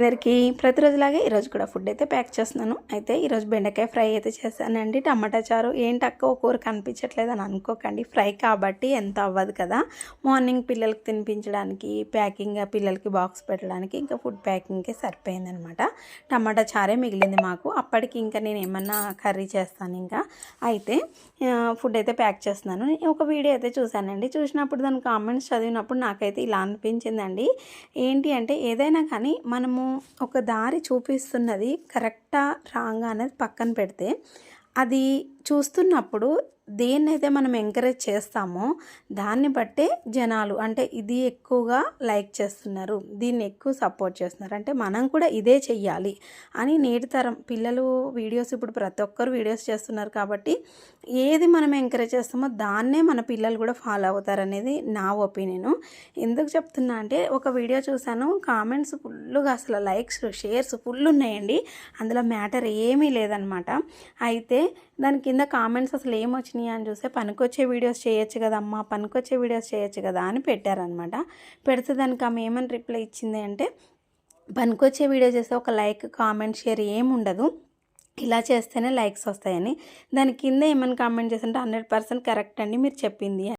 అందరికీ ప్రతిరోజులాగే ఈరోజు కూడా ఫుడ్ అయితే ప్యాక్ చేస్తున్నాను. అయితే ఈరోజు బెండకాయ ఫ్రై అయితే చేశానండి. టమాటా చారు ఏంటక్క ఒక కూర కనిపించట్లేదు అని అనుకోకండి, ఫ్రై కాబట్టి ఎంత అవ్వదు కదా. మార్నింగ్ పిల్లలకి తినిపించడానికి, ప్యాకింగ్ పిల్లలకి బాక్స్ పెట్టడానికి, ఇంకా ఫుడ్ ప్యాకింగ్కే సరిపోయిందనమాట. టమాటా చారే మిగిలింది మాకు. అప్పటికి ఇంకా నేను ఏమన్నా కర్రీ చేస్తాను. ఇంకా అయితే ఫుడ్ అయితే ప్యాక్ చేస్తున్నాను. ఒక వీడియో అయితే చూశానండి. చూసినప్పుడు దాని కామెంట్స్ చదివినప్పుడు నాకైతే ఇలా అనిపించిందండి. ఏంటి అంటే ఏదైనా కానీ మనము ఒక దారి చూపిస్తున్నది కరెక్టా రాంగా అనేది పక్కన పెడితే, అది చూస్తున్నప్పుడు దేన్నైతే మనం ఎంకరేజ్ చేస్తామో దాన్ని బట్టే జనాలు అంటే ఇది ఎక్కువగా లైక్ చేస్తున్నారు, దీన్ని ఎక్కువ సపోర్ట్ చేస్తున్నారు, అంటే మనం కూడా ఇదే చెయ్యాలి అని నేటి తరం పిల్లలు వీడియోస్ ఇప్పుడు ప్రతి ఒక్కరు వీడియోస్ చేస్తున్నారు కాబట్టి ఏది మనం ఎంకరేజ్ చేస్తామో దాన్నే మన పిల్లలు కూడా ఫాలో అవుతారనేది నా ఒపీనియను. ఎందుకు చెప్తున్నా అంటే ఒక వీడియో చూశాను, కామెంట్స్ ఫుల్గా అసలు లైక్స్ షేర్స్ ఫుల్ ఉన్నాయండి. అందులో మ్యాటర్ ఏమీ లేదనమాట. అయితే దాని కింద కామెంట్స్ అసలు ఏమొచ్చినాయి అని చూస్తే పనికొచ్చే వీడియోస్ చేయొచ్చు కదమ్మా, పనికొచ్చే వీడియోస్ చేయొచ్చు కదా అని పెట్టారనమాట. పెడితే దానికి ఆమె ఏమని రిప్లై ఇచ్చింది అంటే, పనికొచ్చే వీడియో చేస్తే ఒక లైక్ కామెంట్ షేర్ ఏముండదు, ఇలా చేస్తేనే లైక్స్ వస్తాయని. దాని కింద ఏమని కామెంట్ చేస్తుంటే 100% కరెక్ట్ అండి మీరు చెప్పింది.